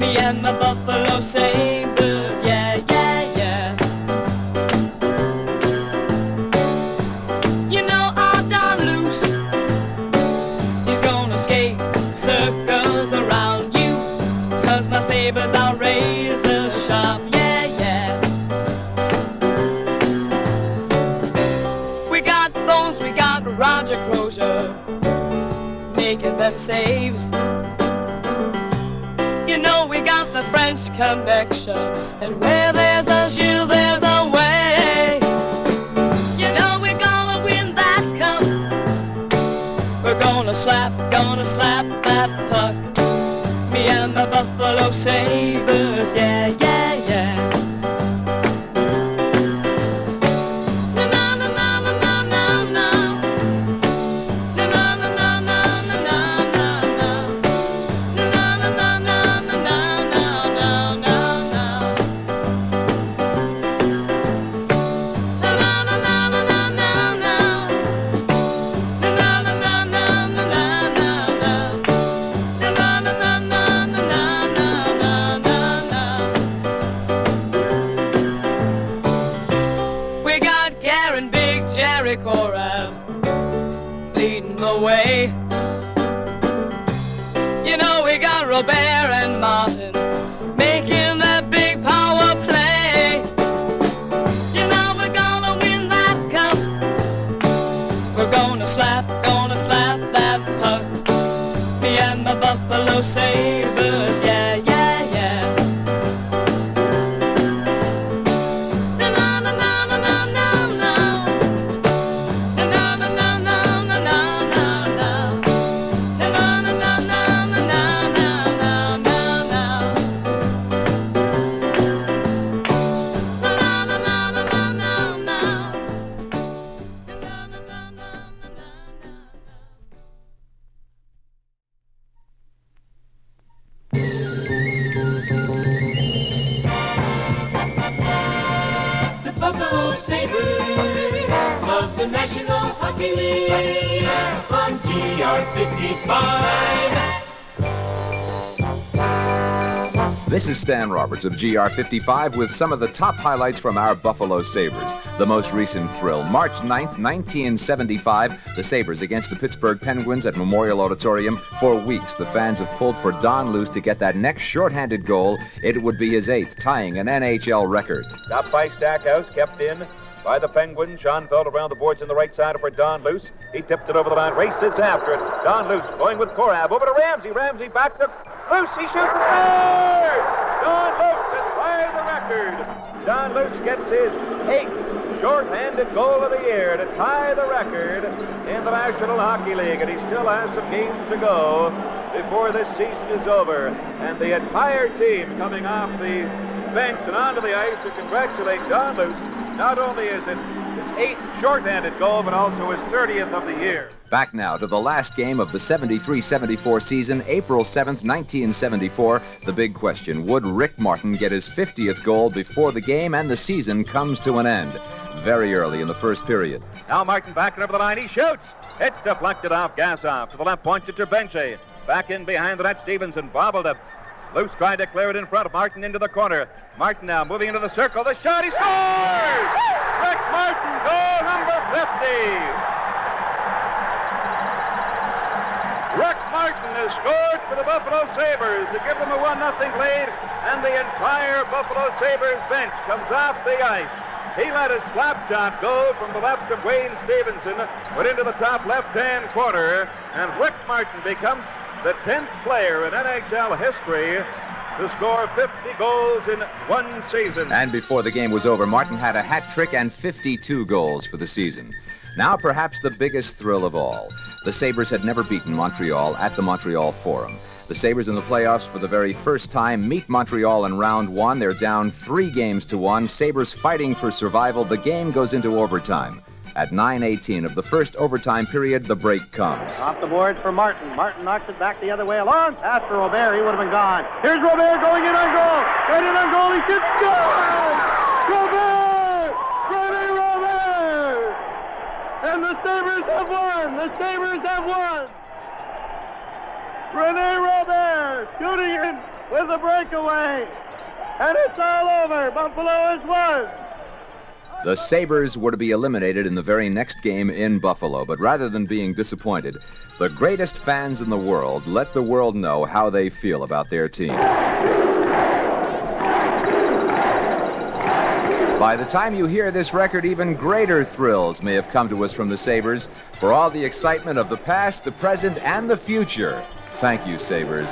Me and my Buffalo Sabres, yeah, yeah, yeah. You know I've done loose. He's gonna skate circles around you, 'cause my Sabres are razor sharp, yeah, yeah. We got Bones, we got Roger Crozier, making them saves. You know we got the French connection, and where there's a Gilles, there's a way. You know we're gonna win that cup. We're gonna slap that puck. Me and my Buffalo Sabres, yeah, yeah, yeah. Leading the way. You know we got Robert and Martin making that big power play. You know we're gonna win that cup. We're gonna slap that puck. Me and my Buffalo Sabres, yeah, yeah, yeah. On GR 55. This is Stan Roberts of GR 55 with some of the top highlights from our Buffalo Sabres. The most recent thrill, March 9th, 1975, the Sabres against the Pittsburgh Penguins at Memorial Auditorium. For weeks, the fans have pulled for Don Luce to get that next shorthanded goal. It would be his 8th, tying an NHL record. Stopped by Stackhouse, kept in by the Penguins. Schoenfeld around the boards on the right side for Don Luce. He tipped it over the line, races after it. Don Luce going with Korab over to Ramsey. Ramsey back to Luce. He shoots and scores! Don Luce has tied the record. Don Luce gets his 8th short-handed goal of the year to tie the record in the National Hockey League, and he still has some games to go before this season is over. And the entire team coming off the bench and onto the ice to congratulate Don Luce. Not only is it his 8th short-handed goal, but also his 30th of the year. Back now to the last game of the 73-74 season, April 7th, 1974. The big question, would Rick Martin get his 50th goal before the game and the season comes to an end? Very early in the first period. Now Martin backing over the line. He shoots. It's deflected off Gasoff to the left point to Trebenche. Back in behind the net, Stevenson bobbled it. Luce tried to clear it in front. Martin into the corner. Martin now moving into the circle. The shot. He scores! Rick Martin, goal number 50. Rick Martin has scored for the Buffalo Sabres to give them a 1-0 lead, and the entire Buffalo Sabres bench comes off the ice. He let a slap shot go from the left of Wayne Stevenson, went into the top left-hand corner, and Rick Martin becomes the 10th player in NHL history to score 50 goals in one season. And before the game was over, Martin had a hat trick and 52 goals for the season. Now perhaps the biggest thrill of all. The Sabres had never beaten Montreal at the Montreal Forum. The Sabres in the playoffs for the very first time meet Montreal in round one. They're down 3-1. Sabres fighting for survival. The game goes into overtime. At 9:18 of the first overtime period, the break comes. Off the boards for Martin. Martin knocks it back the other way. A long pass for Robert. He would have been gone. Here's Robert going in on goal. Right in on goal. He shoots. Goal! Robert! René Robert! And the Sabres have won. The Sabres have won. Rene Robert shooting in with the breakaway. And it's all over. Buffalo has won. The Sabres were to be eliminated in the very next game in Buffalo, but rather than being disappointed, the greatest fans in the world let the world know how they feel about their team. By the time you hear this record, even greater thrills may have come to us from the Sabres. For all the excitement of the past, the present, and the future, thank you, Sabres.